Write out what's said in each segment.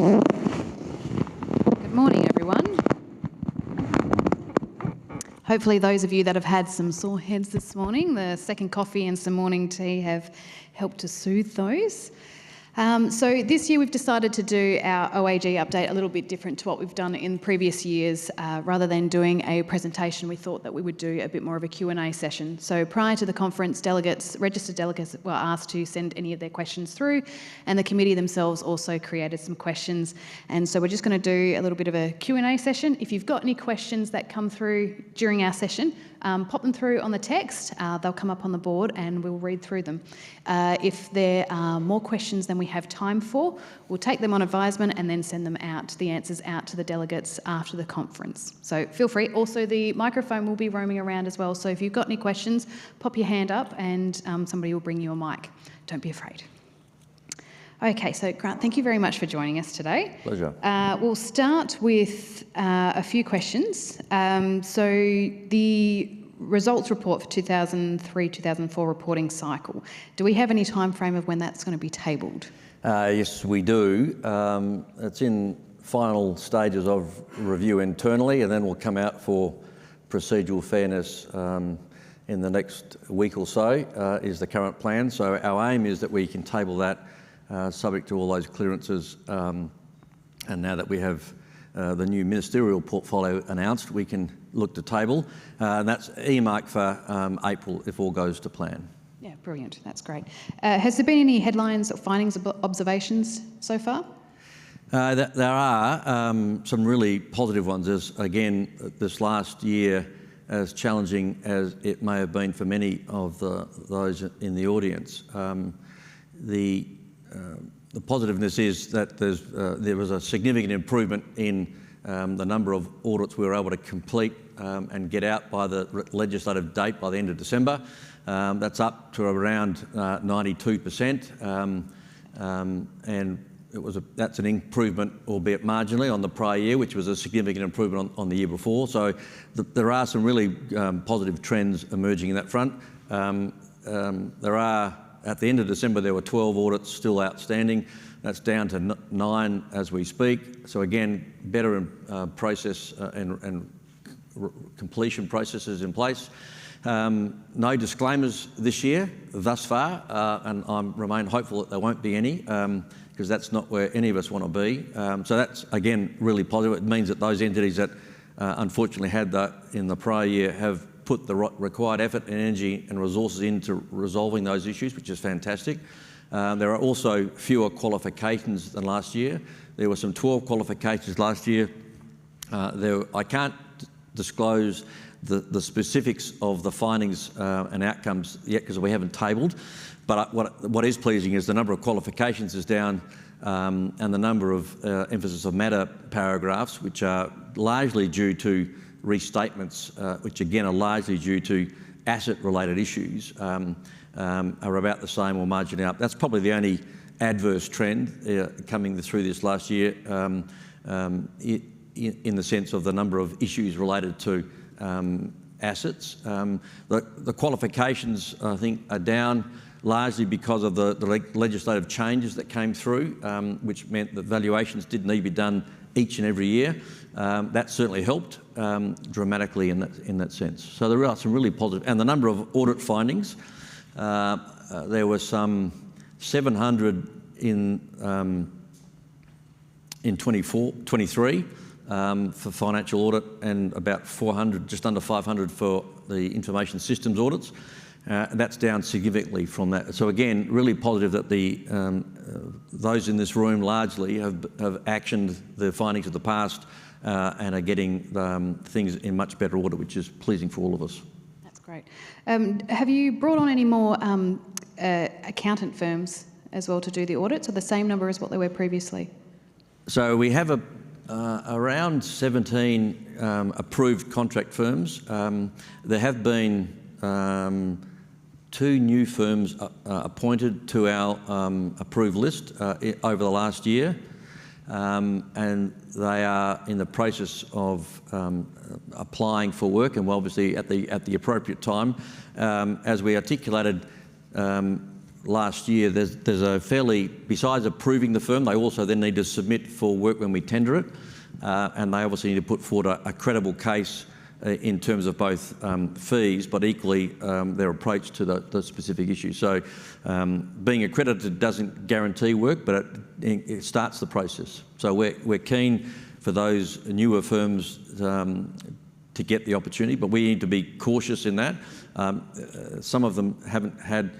Good morning, everyone. Hopefully those of you that have had some sore heads this morning, the second coffee and some morning tea have helped to soothe those. So this year we've decided to do our OAG update a little bit different to what we've done in previous years. Rather than doing a presentation, we thought that we would do a bit more of a Q&A session. So prior to the conference, registered delegates were asked to send any of their questions through, and the committee themselves also created some questions. And so we're just going to do a little bit of a Q&A session. If you've got any questions that come through during our session, pop them through on the text. They'll come up on the board and we'll read through them. If there are more questions than we have time for, we'll take them on advisement and then send them out, the answers out to the delegates after the conference. So feel free. Also, the microphone will be roaming around as well. So if you've got any questions, pop your hand up and somebody will bring you a mic. Don't be afraid. Okay, so Grant, thank you very much for joining us today. Pleasure. We'll start with a few questions. So the results report for 2003-2004 reporting cycle, do we have any time frame of when that's going to be tabled? Yes, we do. It's in final stages of review internally, and then will come out for procedural fairness in the next week or so, is the current plan. So our aim is that we can table that subject to all those clearances, and now that we have the new ministerial portfolio announced, we can look to table, and that's earmarked for April if all goes to plan. Yeah, brilliant. That's great. Has there been any headlines or findings or observations so far? There are some really positive ones. As again, this last year, as challenging as it may have been for many of those in the audience, the positiveness is that there was a significant improvement in the number of audits we were able to complete and get out by the legislative date by the end of December. That's up to around 92%, and that's an improvement, albeit marginally, on the prior year, which was a significant improvement on the year before. So there are some really positive trends emerging in that front. At the end of December, there were 12 audits still outstanding. That's down to 9 as we speak. So again, better process and completion processes in place. No disclaimers this year thus far, and I remain hopeful that there won't be any, because that's not where any of us want to be. So that's, again, really positive. It means that those entities that unfortunately had that in the prior year have put the required effort and energy and resources into resolving those issues, which is fantastic. There are also fewer qualifications than last year. There were some 12 qualifications last year. I can't disclose the specifics of the findings and outcomes yet because we haven't tabled, but what is pleasing is the number of qualifications is down, and the number of emphasis of matter paragraphs, which are largely due to restatements, which again are largely due to asset-related issues, are about the same or marginally up. That's probably the only adverse trend coming through this last year, in the sense of the number of issues related to assets. The qualifications, I think, are down largely because of the legislative changes that came through, which meant that valuations didn't need to be done each and every year. That certainly helped dramatically in that sense. So there are some really positive, and the number of audit findings, there were some 700 in 23 for financial audit, and about 400, just under 500 for the information systems audits. That's down significantly from that. So again, really positive that those in this room largely have actioned the findings of the past and are getting things in much better order, which is pleasing for all of us. That's great. Have you brought on any more accountant firms as well to do the audits, or the same number as what there were previously? So we have around 17 approved contract firms. There have been 2 new firms appointed to our approved list over the last year, and they are in the process of applying for work, and obviously at the appropriate time. As we articulated last year, there's a fairly, besides approving the firm, they also then need to submit for work when we tender it, and they obviously need to put forward a credible case in terms of both fees, but equally their approach to the specific issue. So being accredited doesn't guarantee work, but it starts the process. So we're keen for those newer firms to get the opportunity, but we need to be cautious in that. Some of them haven't had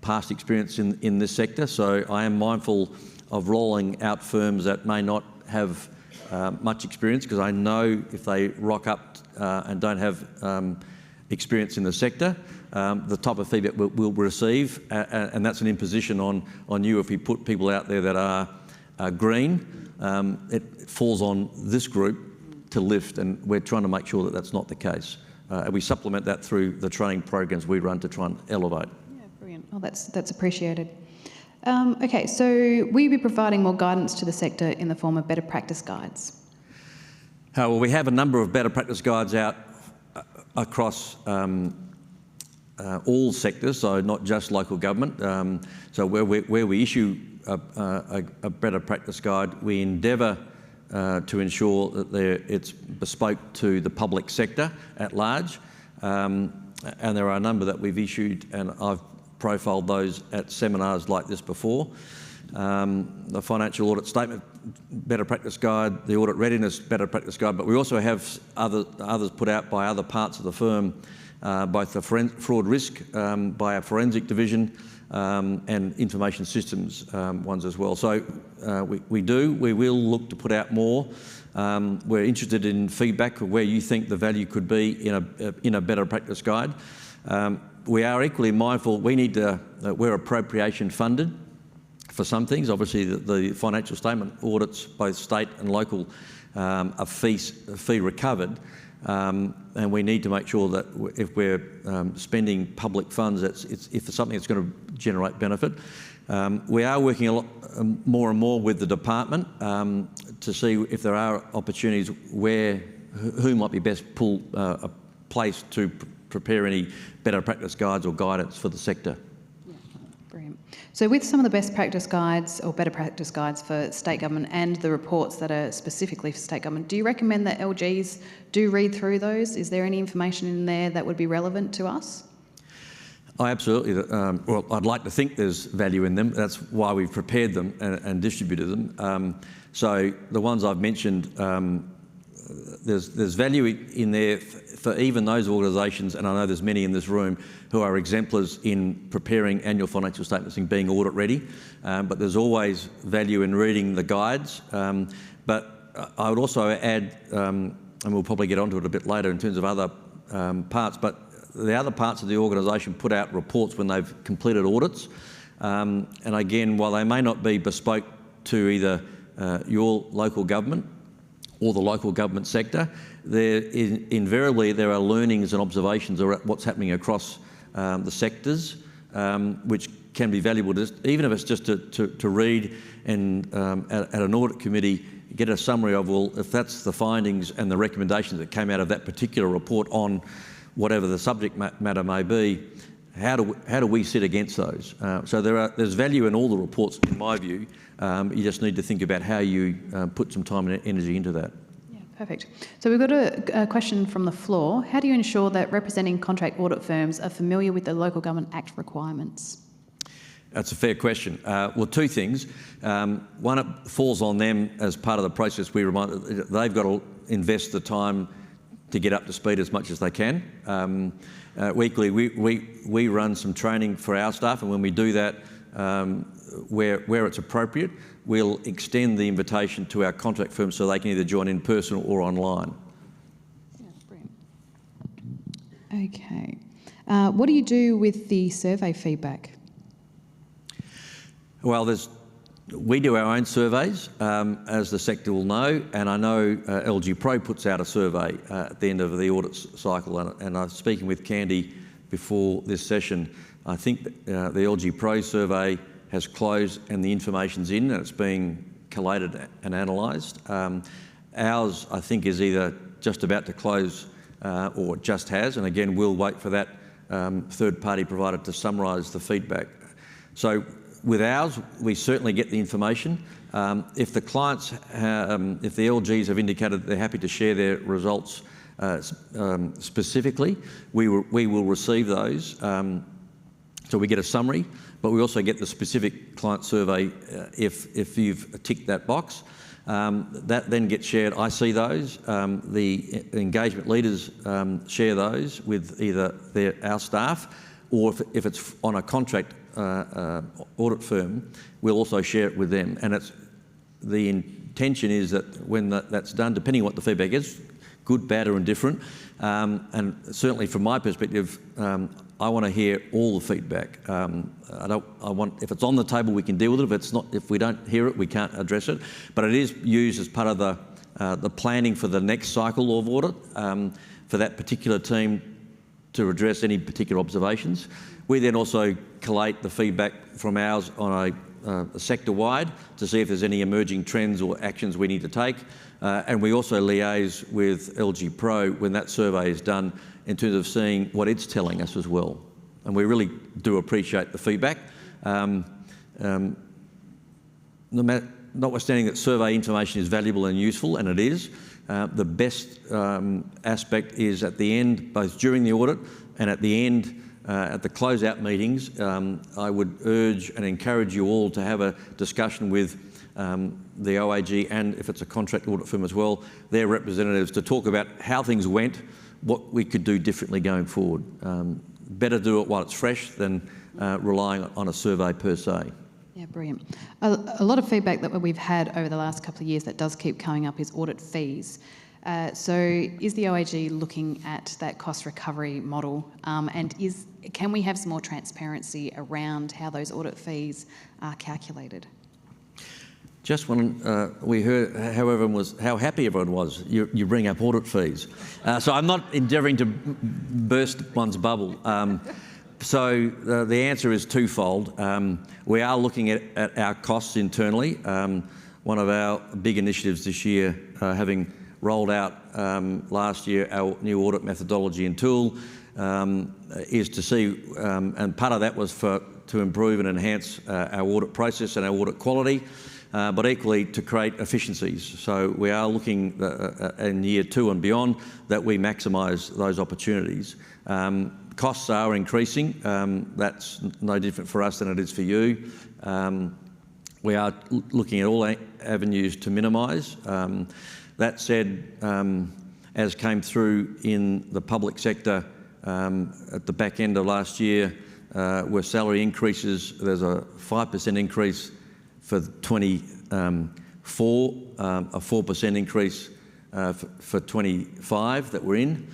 past experience in this sector, so I am mindful of rolling out firms that may not have much experience, because I know if they rock up and don't have experience in the sector, the type of feedback we'll receive, and that's an imposition on you. If we put people out there that are green, it falls on this group to lift, and we're trying to make sure that that's not the case. And we supplement that through the training programs we run to try and elevate. Yeah, brilliant. Oh, that's appreciated. Okay, so will you be providing more guidance to the sector in the form of better practice guides? Well, we have a number of better practice guides out across all sectors, so not just local government. So where we issue a better practice guide, we endeavour to ensure that it's bespoke to the public sector at large, and there are a number that we've issued, and I've profiled those at seminars like this before. The financial audit statement better practice guide, the audit readiness better practice guide, but we also have others put out by other parts of the firm, both the fraud risk by our forensic division and information systems ones as well. So we will look to put out more. We're interested in feedback of where you think the value could be in a better practice guide. We are equally mindful we're appropriation funded for some things. Obviously the financial statement audits, both state and local, are fee recovered. And we need to make sure that if we're spending public funds, if it's something that's going to generate benefit. We are working a lot more and more with the department to see if there are opportunities who might be best placed to prepare any better practice guides or guidance for the sector. Brilliant. So with some of the best practice guides or better practice guides for state government and the reports that are specifically for state government, do you recommend that LGs do read through those? Is there any information in there that would be relevant to us? Oh, absolutely. Well, I'd like to think there's value in them. That's why we've prepared them and distributed them. So the ones I've mentioned, there's value in there for even those organisations, and I know there's many in this room who are exemplars in preparing annual financial statements and being audit ready, but there's always value in reading the guides. But I would also add, and we'll probably get onto it a bit later in terms of other parts, but the other parts of the organisation put out reports when they've completed audits. And again, while they may not be bespoke to either your local government or the local government sector, invariably there are learnings and observations about what's happening across the sectors, which can be valuable, even if it's just to read and at an audit committee, get a summary of, well, if that's the findings and the recommendations that came out of that particular report on whatever the subject matter may be, how do we sit against those? So there's value in all the reports, in my view. You just need to think about how you put some time and energy into that. Yeah, perfect. So we've got a question from the floor. How do you ensure that representing contract audit firms are familiar with the Local Government Act requirements? That's a fair question. Well, two things. One, it falls on them as part of the process. They've got to invest the time to get up to speed as much as they can. Weekly, we run some training for our staff, and when we do that, where it's appropriate, we'll extend the invitation to our contract firms so they can either join in person or online. Yeah, brilliant. Okay. What do you do with the survey feedback? Well, we do our own surveys, as the sector will know, and I know LG Pro puts out a survey at the end of the audit cycle, and I was speaking with Candy before this session. I think the LG Pro survey has closed and the information's in and it's being collated and analysed. Ours, I think, is either just about to close or just has, and again, we'll wait for that third-party provider to summarise the feedback. So with ours, we certainly get the information. If the clients, if the LGs have indicated they're happy to share their results specifically, we will receive those. So we get a summary, but we also get the specific client survey if you've ticked that box. That then gets shared. I see those. The engagement leaders share those with either our staff, or if it's on a contract audit firm, we'll also share it with them. And the intention is that when that's done, depending on what the feedback is, good, bad or indifferent, and certainly from my perspective, I want to hear all the feedback. If it's on the table, we can deal with it. If we don't hear it, we can't address it. But it is used as part of the planning for the next cycle of audit for that particular team to address any particular observations. We then also collate the feedback from ours on a sector-wide to see if there's any emerging trends or actions we need to take. And we also liaise with LG Pro when that survey is done in terms of seeing what it's telling us as well. And we really do appreciate the feedback. Notwithstanding that survey information is valuable and useful, and it is, the best aspect is at the end, both during the audit and at the end, at the closeout meetings. I would urge and encourage you all to have a discussion with the OAG, and if it's a contract audit firm as well, their representatives, to talk about how things went, what we could do differently going forward. Better do it while it's fresh than relying on a survey per se. Yeah, brilliant. A lot of feedback that we've had over the last couple of years that does keep coming up is audit fees. So is the OAG looking at that cost recovery model, and can we have some more transparency around how those audit fees are calculated? Just when we heard how happy everyone was, you bring up audit fees. So I'm not endeavouring to burst one's bubble. So the answer is twofold. We are looking at our costs internally. One of our big initiatives this year, having rolled out last year our new audit methodology and tool, is to see, and part of that was to improve and enhance our audit process and our audit quality, but equally to create efficiencies. So we are looking in year 2 and beyond that we maximise those opportunities. Costs are increasing. That's no different for us than it is for you. We are looking at all avenues to minimise. That said, as came through in the public sector at the back end of last year, were salary increases. There's a 5% increase for 24, a 4% increase for 25 that we're in.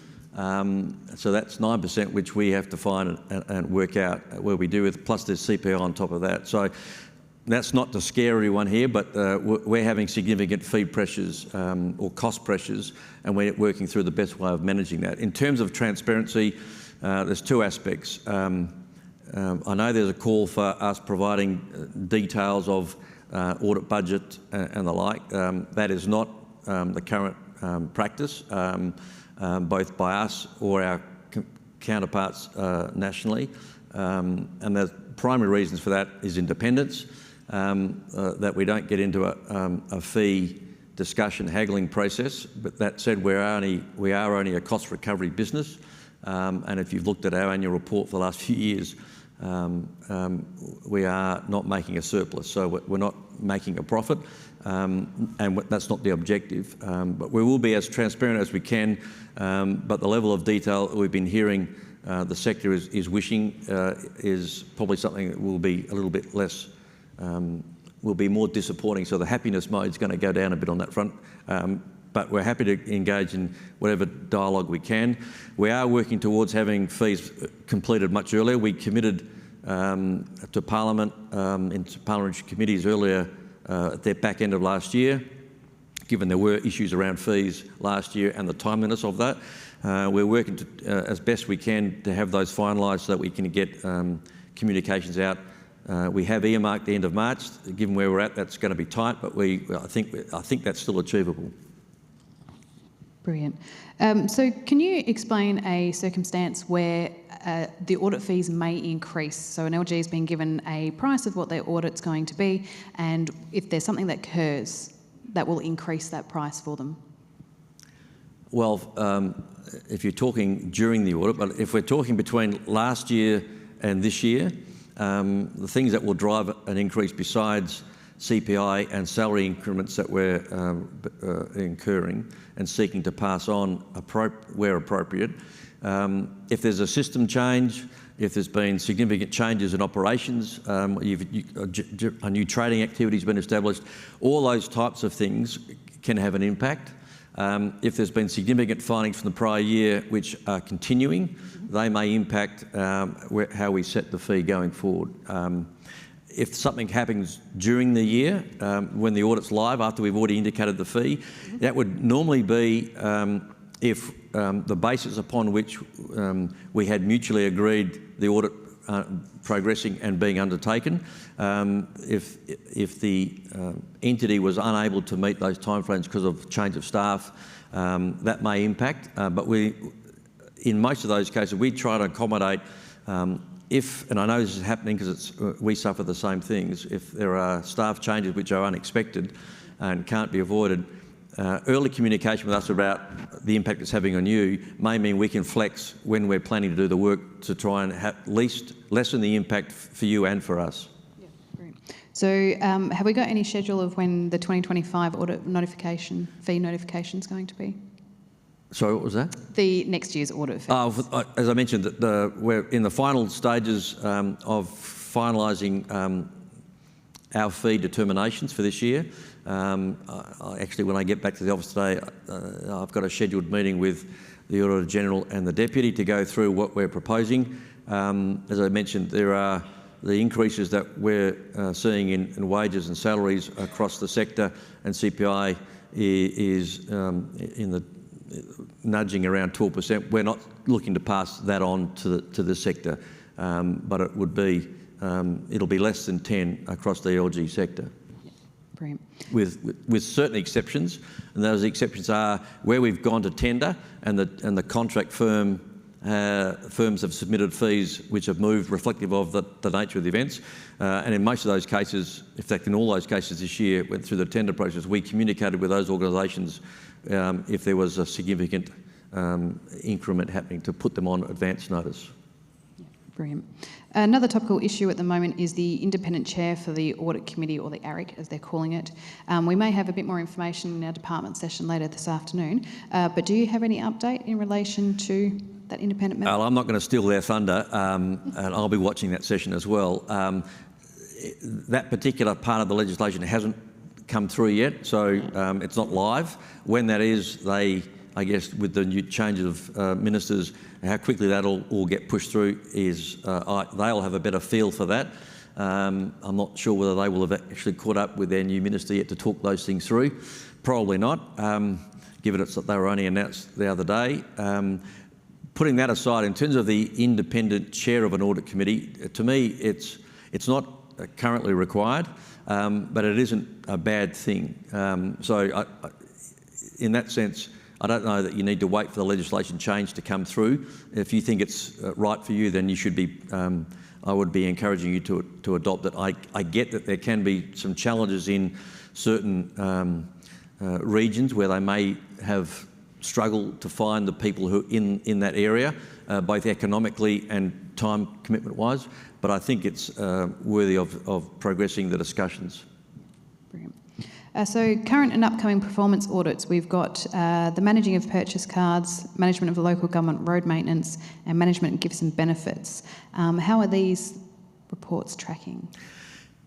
So that's 9%, which we have to find and work out where we do with, plus there's CPI on top of that. So that's not to scare everyone here, but we're having significant fee pressures or cost pressures, and we're working through the best way of managing that. In terms of transparency, there's 2 aspects. I know there's a call for us providing details of audit budget and the like. That is not the current practice, both by us or our counterparts nationally. And the primary reasons for that is independence, that we don't get into a fee discussion haggling process. But that said, we are only a cost recovery business, and if you've looked at our annual report for the last few years, we are not making a surplus, so we're not making a profit, and that's not the objective. But we will be as transparent as we can, but the level of detail that we've been hearing the sector is wishing is probably something that will be a little bit less, will be more disappointing, so the happiness mode is going to go down a bit on that front. But we're happy to engage in whatever dialogue we can. We are working towards having fees completed much earlier. We committed to Parliament, into parliamentary committees earlier at the back end of last year, given there were issues around fees last year and the timeliness of that. We're working as best we can to have those finalised so that we can get communications out. We have earmarked the end of March. Given where we're at, that's going to be tight, but I think that's still achievable. Brilliant. So can you explain a circumstance where the audit fees may increase. So an LG has been given a price of what their audit's going to be, and if there's something that occurs, that will increase that price for them. Well, if you're talking during the audit, but if we're talking between last year and this year, the things that will drive an increase besides CPI and salary increments that we're incurring and seeking to pass on where appropriate. If there's a system change, if there's been significant changes in operations, a new trading activity has been established, all those types of things can have an impact. If there's been significant findings from the prior year which are continuing, they may impact how we set the fee going forward. If something happens during the year, when the audit's live, after we've already indicated the fee, that would normally be if the basis upon which we had mutually agreed the audit progressing and being undertaken, if the entity was unable to meet those timeframes because of change of staff, that may impact. But in most of those cases, we try to accommodate and I know this is happening because we suffer the same things, if there are staff changes which are unexpected and can't be avoided, early communication with us about the impact it's having on you may mean we can flex when we're planning to do the work to try and at least lessen the impact for you and for us. Yeah, great. So have we got any schedule of when the 2025 audit notification, fee notification is going to be? Sorry, what was that? The next year's audit fee. As I mentioned, we're in the final stages of finalising our fee determinations for this year. Actually, when I get back to the office today, I've got a scheduled meeting with the Auditor General and the Deputy to go through what we're proposing. As I mentioned, there are the increases that we're seeing in wages and salaries across the sector, and CPI is in the nudging around 12%. We're not looking to pass that on to the sector, but it would be it'll be less than 10 across the LG sector. Brilliant. With certain exceptions, and those exceptions are where we've gone to tender and the contract firms have submitted fees which have moved reflective of the nature of the events, and in most of those cases, in fact in all those cases this year, went through the tender process, we communicated with those organisations if there was a significant increment happening to put them on advance notice. Yeah, brilliant. Another topical issue at the moment is the independent chair for the audit committee, or the ARIC as they're calling it. We may have a bit more information in our department session later this afternoon, but do you have any update in relation to that independent member? Well, I'm not going to steal their thunder, and I'll be watching that session as well. That particular part of the legislation hasn't come through yet, so it's not live. When that is, I guess with the new changes of ministers, how quickly that'll all get pushed through is they'll have a better feel for that. I'm not sure whether they will have actually caught up with their new minister yet to talk those things through. Probably not, given that they were only announced the other day. Putting that aside, in terms of the independent chair of an audit committee, to me it's not currently required, but it isn't a bad thing. In that sense, I don't know that you need to wait for the legislation change to come through. If you think it's right for you, then you should be, I would be encouraging you to adopt it. I get that there can be some challenges in certain regions where they may have struggled to find the people who in that area, both economically and time commitment wise, but I think it's worthy of progressing the discussions. Brilliant. So current and upcoming performance audits, we've got the managing of purchase cards, management of the local government road maintenance, and management of gifts and benefits. How are these reports tracking?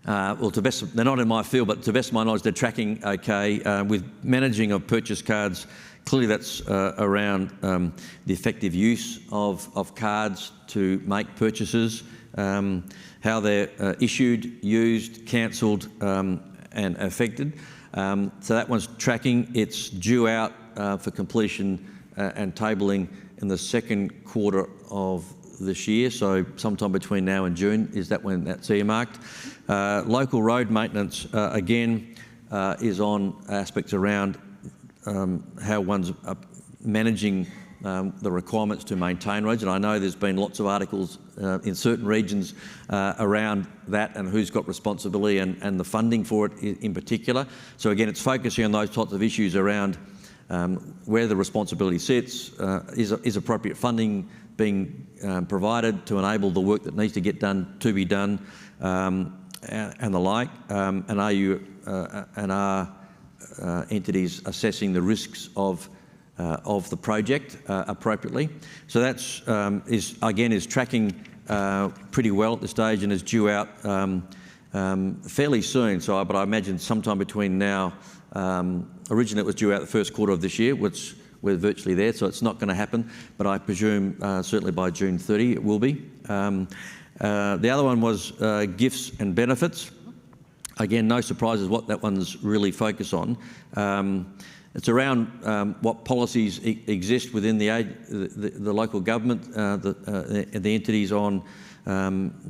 Well, they're not in my field, but to the best of my knowledge, they're tracking okay. With managing of purchase cards, clearly that's around the effective use of cards to make purchases, how they're issued, used, cancelled, and affected. So that one's tracking. It's due out for completion and tabling in the second quarter of this year, so sometime between now and June is that when that's earmarked. Local road maintenance, again, is on aspects around how one's managing the requirements to maintain roads. And I know there's been lots of articles in certain regions around that and who's got responsibility and the funding for it in particular. So again, it's focusing on those types of issues around where the responsibility sits, is appropriate funding being provided to enable the work that needs to get done to be done, and the like, and are entities assessing the risks of the project appropriately. So that's is tracking pretty well at this stage and is due out fairly soon. But I imagine sometime between now. Originally it was due out the first quarter of this year, which we're virtually there, so it's not going to happen. But I presume certainly by June 30 it will be. The other one was gifts and benefits. Again, no surprises what that one's really focused on. It's around what policies exist within the local government, the entities on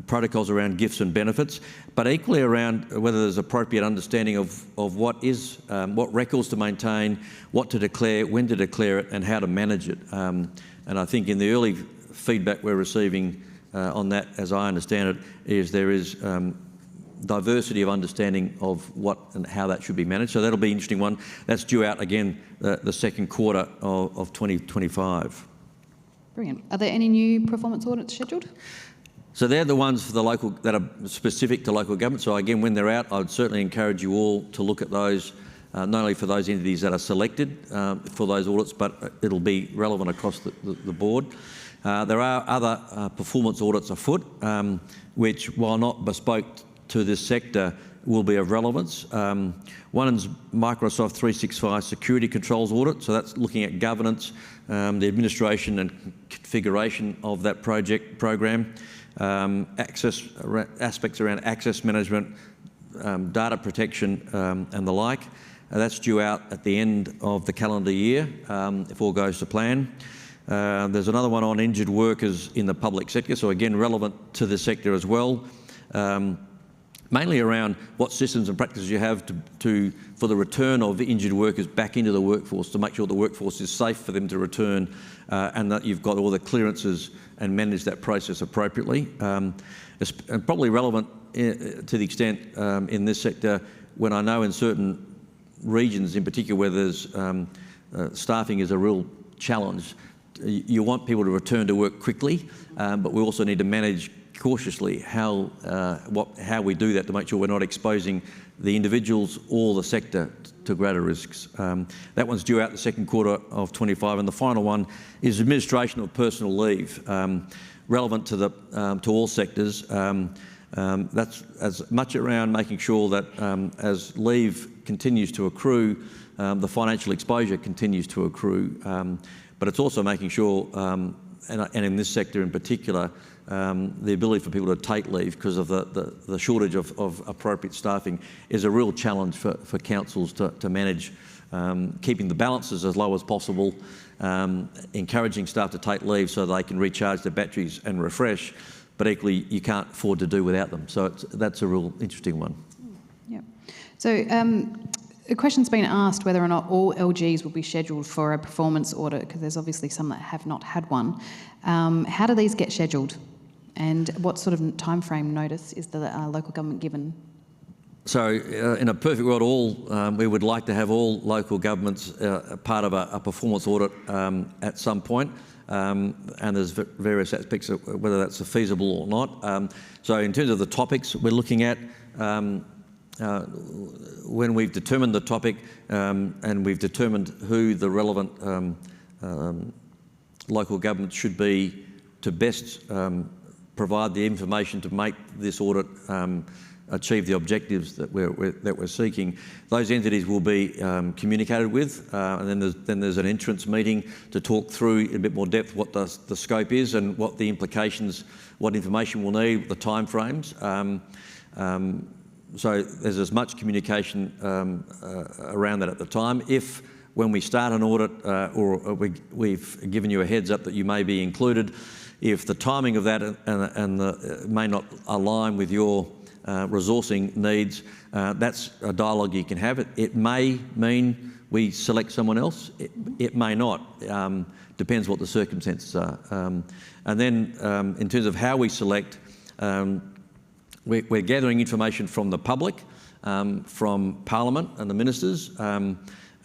protocols around gifts and benefits, but equally around whether there's appropriate understanding of what records to maintain, what to declare, when to declare it, and how to manage it. And I think in the early feedback we're receiving on that, as I understand it, is there is diversity of understanding of what and how that should be managed. So that'll be an interesting one. That's due out again the second quarter of 2025. Brilliant. Are there any new performance audits scheduled? So they're the ones for the local that are specific to local government. So again, when they're out, I would certainly encourage you all to look at those, not only for those entities that are selected for those audits, but it'll be relevant across the board. There are other performance audits afoot, which, while not bespoke to this sector, will be of relevance. One is Microsoft 365 security controls audit. So that's looking at governance, the administration and configuration of that program. Aspects around access management, data protection and the like. That's due out at the end of the calendar year if all goes to plan. There's another one on injured workers in the public sector, so again relevant to the sector as well. Mainly around what systems and practices you have for the return of injured workers back into the workforce, to make sure the workforce is safe for them to return and that you've got all the clearances and manage that process appropriately. It's probably relevant to the extent in this sector when I know in certain regions in particular where there's staffing is a real challenge. You want people to return to work quickly, but we also need to manage cautiously how we do that to make sure we're not exposing the individuals or the sector to greater risks. That one's due out the second quarter of 25, and the final one is administration of personal leave, relevant to all sectors. That's as much around making sure that as leave continues to accrue, the financial exposure continues to accrue, but it's also making sure, and in this sector in particular, the ability for people to take leave because of the shortage of appropriate staffing is a real challenge for councils to manage, keeping the balances as low as possible, encouraging staff to take leave so they can recharge their batteries and refresh, but equally you can't afford to do without them. So that's a real interesting one. Yeah. So a question's been asked whether or not all LGs will be scheduled for a performance audit, because there's obviously some that have not had one. How do these get scheduled? And what sort of time frame notice is the local government given? So in a perfect world, we would like to have all local governments part of a performance audit at some point, and there's various aspects of whether that's feasible or not. So in terms of the topics we're looking at, when we've determined the topic and we've determined who the relevant local government should be to best provide the information to make this audit achieve the objectives that we're seeking, those entities will be communicated with, and then there's an entrance meeting to talk through in a bit more depth what the scope is and what the implications, what information we'll need, the timeframes. So there's as much communication around that at the time. If when we start an audit or we've given you a heads up that you may be included, if the timing of that may not align with your resourcing needs, that's a dialogue you can have. It may mean we select someone else. It may not. Depends what the circumstances are. And then in terms of how we select, we're gathering information from the public, from Parliament and the ministers,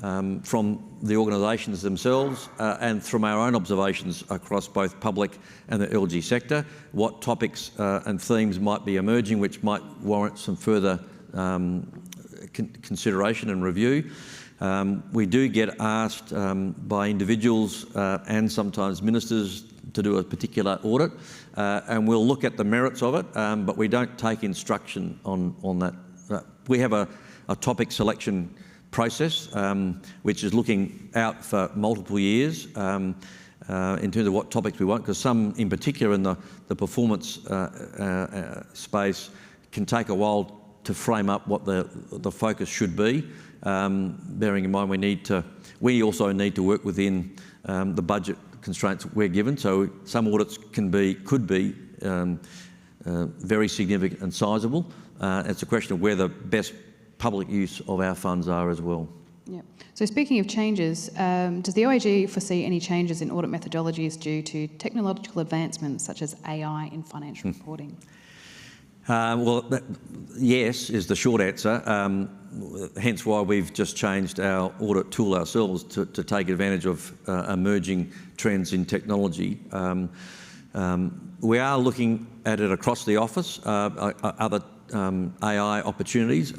from the organisations themselves, and from our own observations across both public and the LG sector, what topics and themes might be emerging which might warrant some further consideration and review. We do get asked by individuals and sometimes ministers to do a particular audit, and we'll look at the merits of it, but we don't take instruction on that. We have a topic selection process which is looking out for multiple years in terms of what topics we want, because some in particular in the performance space can take a while to frame up what the focus should be, bearing in mind we also need to work within the budget constraints we're given. So some audits could be very significant and sizable. It's a question of where the best public use of our funds are as well. Yeah. So speaking of changes, does the OAG foresee any changes in audit methodologies due to technological advancements such as AI in financial reporting? Yes is the short answer, hence why we've just changed our audit tool ourselves to take advantage of emerging trends in technology. We are looking at it across the office, other AI opportunities.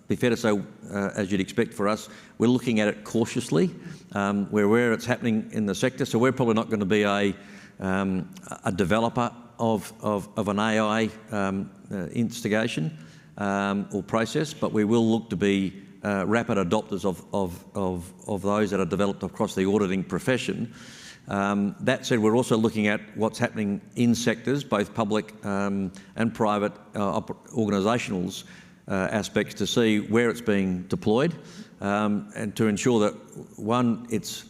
Be fair to say, as you'd expect for us, we're looking at it cautiously. We're aware it's happening in the sector, so we're probably not going to be a developer of an AI instigation or process, but we will look to be rapid adopters of those that are developed across the auditing profession. That said, we're also looking at what's happening in sectors, both public and private organisational aspects, to see where it's being deployed and to ensure that, one, it's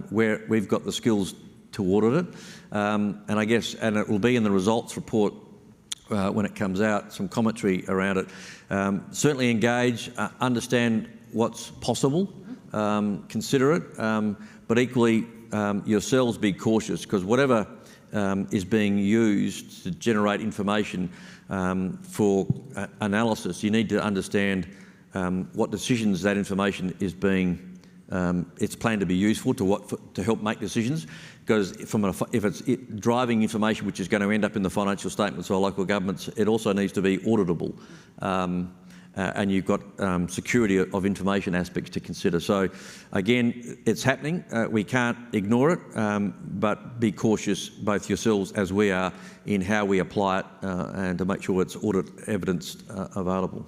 where we've got the skills to audit it. And it will be in the results report when it comes out, some commentary around it. Certainly engage, understand what's possible, consider it, but equally yourselves be cautious, because whatever is being used to generate information for analysis, you need to understand what decisions that information is being, it's planned to be useful to help make decisions. Because if it's driving information which is going to end up in the financial statements of local governments, it also needs to be auditable. And you've got security of information aspects to consider. So again, it's happening. We can't ignore it, but be cautious, both yourselves as we are, in how we apply it and to make sure it's audit evidence available.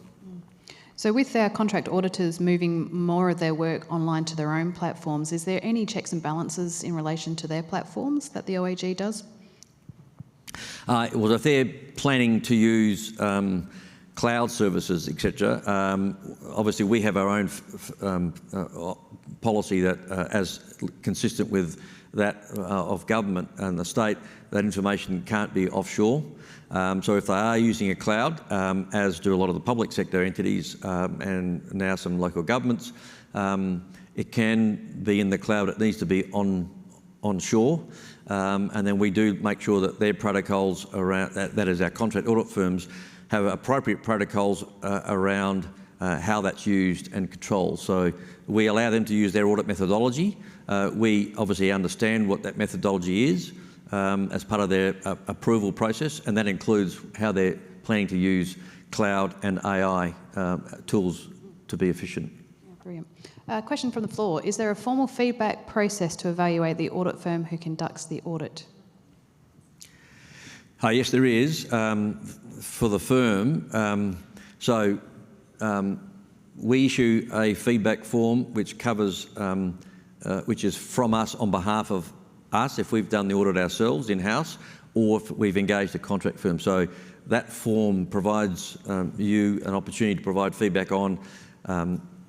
So with our contract auditors moving more of their work online to their own platforms, is there any checks and balances in relation to their platforms that the OAG does? Well, if they're planning to use cloud services, etc., obviously we have our own policy that, as consistent with that of government and the state, that information can't be offshore. So if they are using a cloud, as do a lot of the public sector entities and now some local governments, it can be in the cloud. It needs to be onshore. And then we do make sure that their protocols around, that is our contract audit firms, have appropriate protocols around how that's used and controlled. So we allow them to use their audit methodology. We obviously understand what that methodology is as part of their approval process, and that includes how they're planning to use cloud and AI tools to be efficient. Yeah, brilliant. Question from the floor. Is there a formal feedback process to evaluate the audit firm who conducts the audit? Yes, there is. For the firm, we issue a feedback form which covers, which is from us on behalf of us if we've done the audit ourselves in-house, or if we've engaged a contract firm. So that form provides you an opportunity to provide feedback on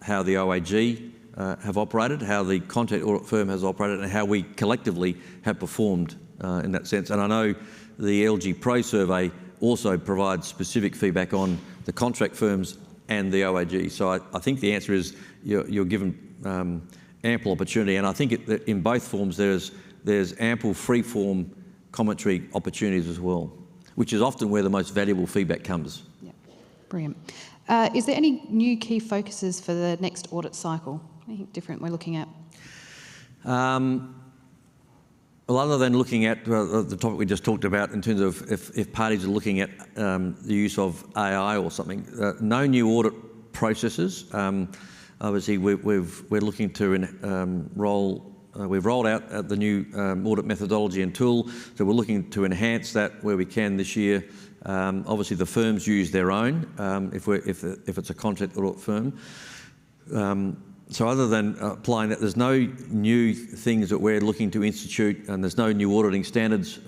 how the OAG have operated, how the contract audit firm has operated, and how we collectively have performed in that sense. And I know the LG Pro survey also provides specific feedback on the contract firms and the OAG. So I think the answer is you're given ample opportunity, and I think in both forms there's ample free-form commentary opportunities as well, which is often where the most valuable feedback comes. Yeah, brilliant. Is there any new key focuses for the next audit cycle? Anything different we're looking at? Well, other than looking at the topic we just talked about in terms of if parties are looking at the use of AI or something, no new audit processes. Obviously, we're looking to we've rolled out the new audit methodology and tool, so we're looking to enhance that where we can this year. Obviously, the firms use their own if it's a contract audit firm. So other than applying that, there's no new things that we're looking to institute, and there's no new auditing standards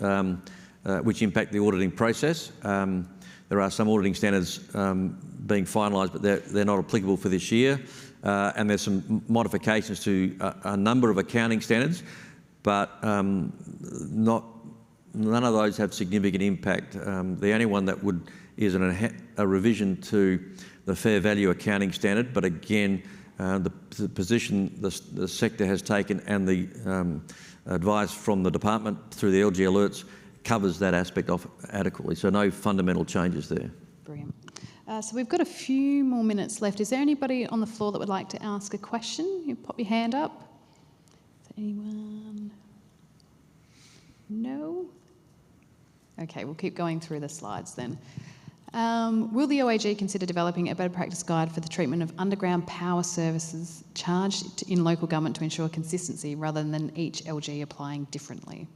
which impact the auditing process. There are some auditing standards being finalised, but they're not applicable for this year. And there's some modifications to a number of accounting standards, but none of those have significant impact. The only one that is a revision to the fair value accounting standard, but again, the position the sector has taken and the advice from the department through the LG alerts covers that aspect off adequately. So no fundamental changes there. Brilliant. So we've got a few more minutes left. Is there anybody on the floor that would like to ask a question? You pop your hand up. Is there anyone? No? Okay, we'll keep going through the slides then. Will the OAG consider developing a better practice guide for the treatment of underground power services charged in local government to ensure consistency rather than each LG applying differently?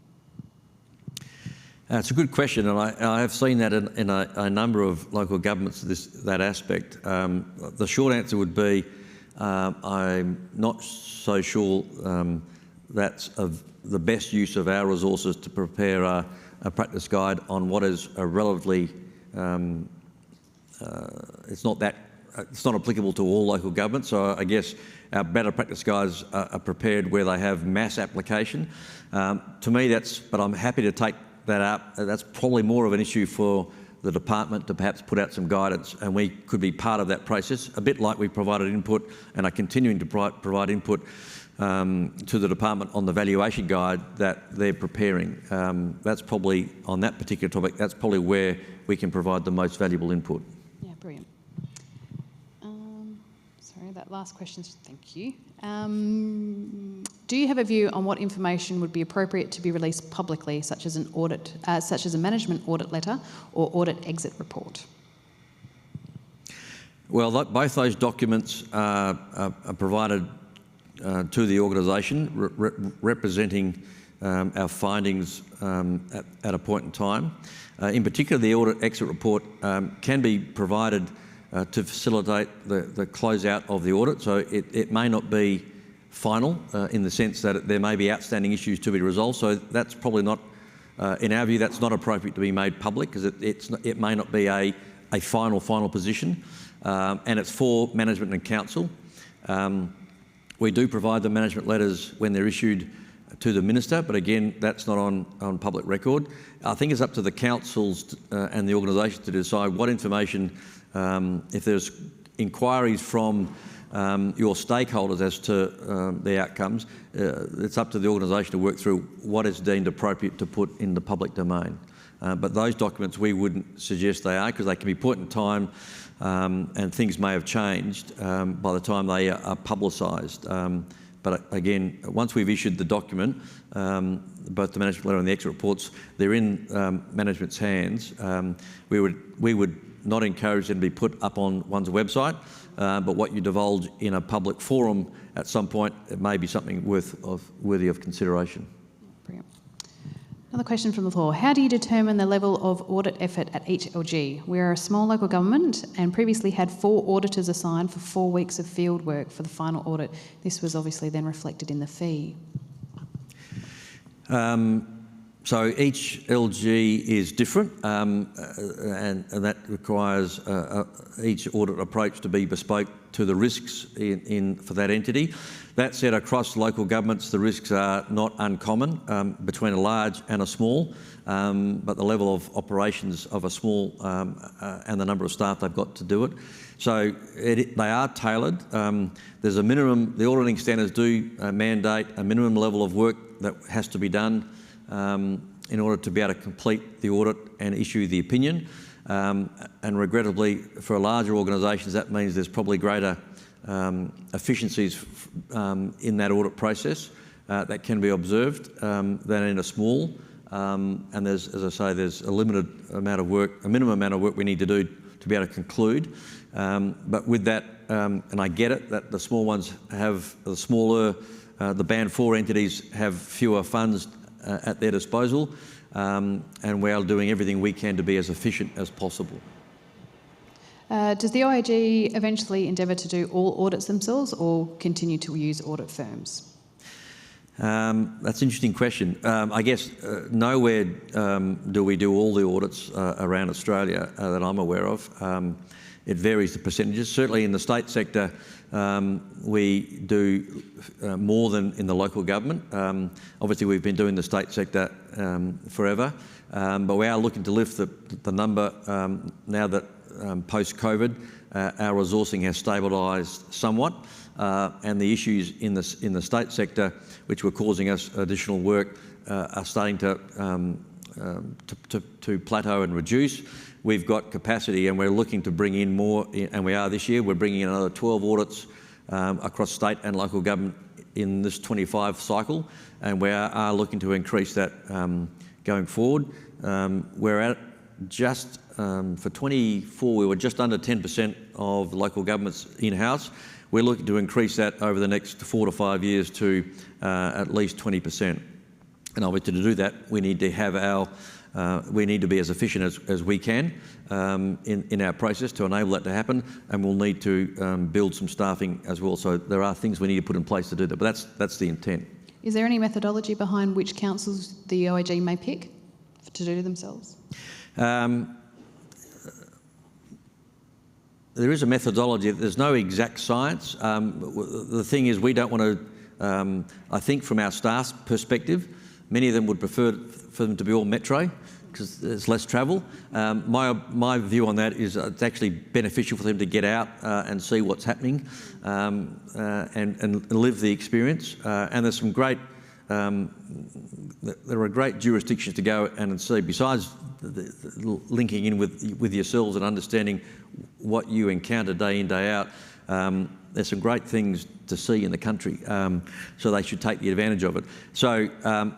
It's a good question, and I have seen that in a number of local governments, that aspect. The short answer would be I'm not so sure that's the best use of our resources to prepare a practice guide on what is a relatively it's not applicable to all local governments. So I guess our better practice guides are prepared where they have mass application. To me, but I'm happy to take that up. That's probably more of an issue for the department to perhaps put out some guidance, and we could be part of that process, a bit like we provided input and are continuing to provide input to the department on the valuation guide that they're preparing. That's probably, on that particular topic, that's probably where we can provide the most valuable input. Yeah, brilliant. Sorry, that last question, thank you. Do you have a view on what information would be appropriate to be released publicly, such as a management audit letter or audit exit report? Well, both those documents are provided to the organisation, representing our findings at a point in time. In particular, the audit exit report can be provided to facilitate the closeout of the audit. So it may not be final in the sense that there may be outstanding issues to be resolved. So that's probably not, in our view, that's not appropriate to be made public, because it may not be a final position, and it's for management and council. We do provide the management letters when they're issued to the minister, but again, that's not on public record. I think it's up to the councils and the organisation to decide what information, if there's inquiries from your stakeholders as to the outcomes, it's up to the organisation to work through what is deemed appropriate to put in the public domain. But those documents we wouldn't suggest they are, because they can be put in time and things may have changed by the time they are publicised. But again, once we've issued the document, both the management letter and the exit reports, they're in management's hands. We would not encourage them to be put up on one's website, but what you divulge in a public forum at some point, it may be something worthy of consideration. Brilliant. Another question from the floor. How do you determine the level of audit effort at each LG? We are a small local government and previously had 4 auditors assigned for 4 weeks of field work for the final audit. This was obviously then reflected in the fee. So each LG is different, and that requires each audit approach to be bespoke to the risks for that entity. That said, across local governments, the risks are not uncommon between a large and a small, but the level of operations of a small and the number of staff they've got to do it. So they are tailored. There's a minimum, the auditing standards do mandate a minimum level of work that has to be done in order to be able to complete the audit and issue the opinion. And regrettably, for larger organisations, that means there's probably greater efficiencies in that audit process that can be observed than in a small. And there's, as I say, there's a limited amount of work, a minimum amount of work we need to do to be able to conclude. But with that, and I get it, that the small ones have the smaller, the Band 4 entities have fewer funds at their disposal, and we are doing everything we can to be as efficient as possible. Does the OAG eventually endeavour to do all audits themselves or continue to use audit firms? That's an interesting question. I guess nowhere do we do all the audits around Australia that I'm aware of. It varies the percentages. Certainly in the state sector, we do more than in the local government. Obviously, we've been doing the state sector forever, but we are looking to lift the number now that post-COVID, our resourcing has stabilised somewhat, and the issues in the state sector, which were causing us additional work, are starting to plateau and reduce. We've got capacity, and we're looking to bring in more, and we are this year. We're bringing in another 12 audits across state and local government in this 25 cycle, and we are looking to increase that going forward. We're at just, for 24, we were just under 10% of local governments in-house. We're looking to increase that over the next 4 to 5 years to at least 20%. And obviously to do that, we need to have we need to be as efficient as we can in our process to enable that to happen, and we'll need to build some staffing as well. So there are things we need to put in place to do that, but that's the intent. Is there any methodology behind which councils the OAG may pick to do themselves? There is a methodology. There's no exact science. The thing is, we don't want to, I think from our staff's perspective, many of them would prefer for them to be all metro because there's less travel. My view on that is it's actually beneficial for them to get out and see what's happening and live the experience. And there's some great, there are great jurisdictions to go and see, besides linking in with yourselves and understanding what you encounter day in, day out. There's some great things to see in the country, so they should take the advantage of it. So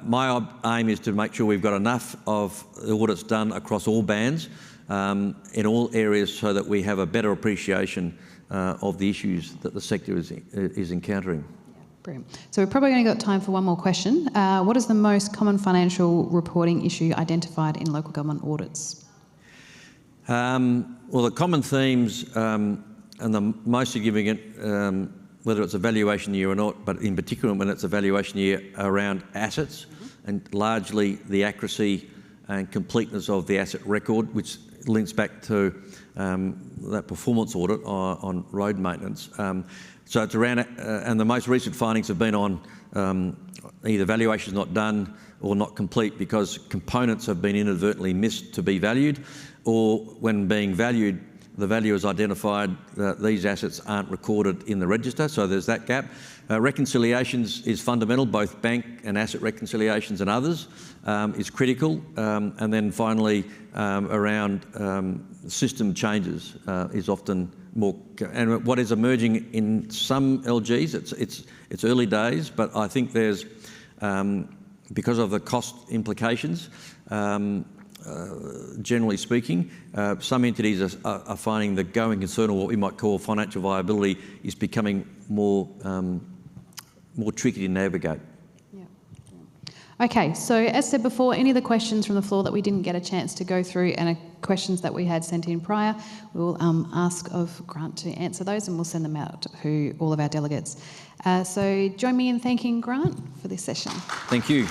my aim is to make sure we've got enough of the audits done across all bands in all areas so that we have a better appreciation of the issues that the sector is encountering. Brilliant. So we've probably only got time for one more question. What is the most common financial reporting issue identified in local government audits? Well, the common themes and the most significant, whether it's a valuation year or not, but in particular when it's a valuation year, around assets and largely the accuracy and completeness of the asset record, which links back to that performance audit on road maintenance. So it's around, and the most recent findings have been on either valuations not done or not complete because components have been inadvertently missed to be valued, or when being valued, the valuers identified that these assets aren't recorded in the register, so there's that gap. Reconciliations is fundamental, both bank and asset reconciliations and others is critical. And then finally, around system changes is often more, and what is emerging in some LGs, it's early days, but I think there's, because of the cost implications, generally speaking, some entities are finding the going concern, or what we might call financial viability, is becoming more tricky to navigate. Yeah. Okay, so as said before, any of the questions from the floor that we didn't get a chance to go through and questions that we had sent in prior, we'll ask of Grant to answer those, and we'll send them out to all of our delegates. So join me in thanking Grant for this session. Thank you.